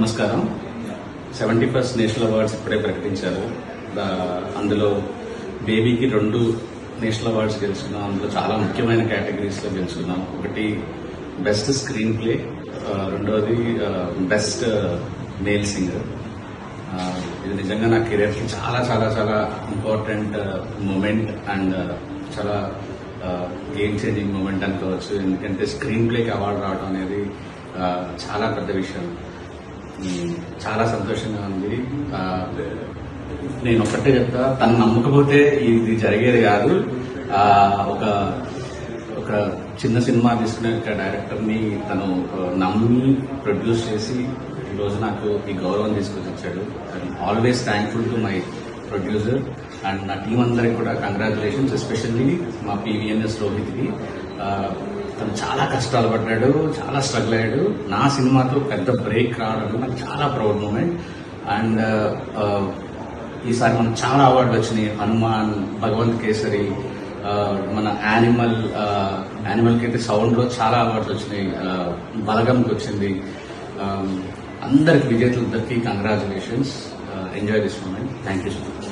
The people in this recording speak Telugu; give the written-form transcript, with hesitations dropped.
నమస్కారం. 71st నేషనల్ అవార్డ్స్ ఇప్పుడే ప్రకటించారు. అందులో బేబీకి 2 నేషనల్ అవార్డ్స్ గెలుచుకున్నాం. అందులో చాలా ముఖ్యమైన కేటగిరీస్లో గెలుచుకున్నాం. ఒకటి బెస్ట్ స్క్రీన్ ప్లే, రెండోది బెస్ట్ మేల్ సింగర్. ఇది నిజంగా నా కెరీర్కి చాలా చాలా చాలా ఇంపార్టెంట్ మూమెంట్ అండ్ చాలా గేమ్ చేంజింగ్ మూమెంట్ అనుకోవచ్చు. ఎందుకంటే స్క్రీన్ ప్లేకి అవార్డు రావడం అనేది చాలా పెద్ద విషయం. చాలా సంతోషంగా ఉంది. నేను ఒక్కటే చెప్తా, తను నమ్మకపోతే ఇది జరిగేది కాదు. ఒక చిన్న సినిమా తీసుకునే డైరెక్టర్ని తను నమ్మి ప్రొడ్యూస్ చేసి ఈరోజు నాకు ఈ గౌరవం తీసుకొచ్చి వచ్చాడు. I'm always thankful to my producer and నా టీం అందరికి కూడా కంగ్రాచులేషన్స్. ఎస్పెషల్లీ మా PVNS రోహిత్కి. తను చాలా కష్టాలు పడ్డాడు, చాలా స్ట్రగుల్ అయ్యాడు. నా సినిమాతో పెద్ద బ్రేక్ రావడం నాకు చాలా ప్రౌడ్ మూమెంట్. అండ్ ఈసారి మనకు చాలా అవార్డులు వచ్చినాయి. హనుమాన్, భగవంత్ కేసరి, మన యానిమల్కి అయితే సౌండ్లో చాలా అవార్డులు వచ్చినాయి. బలగంకి వచ్చింది. అందరికి విజేతలందరికీ congratulations. Enjoy this moment. Thank you so much.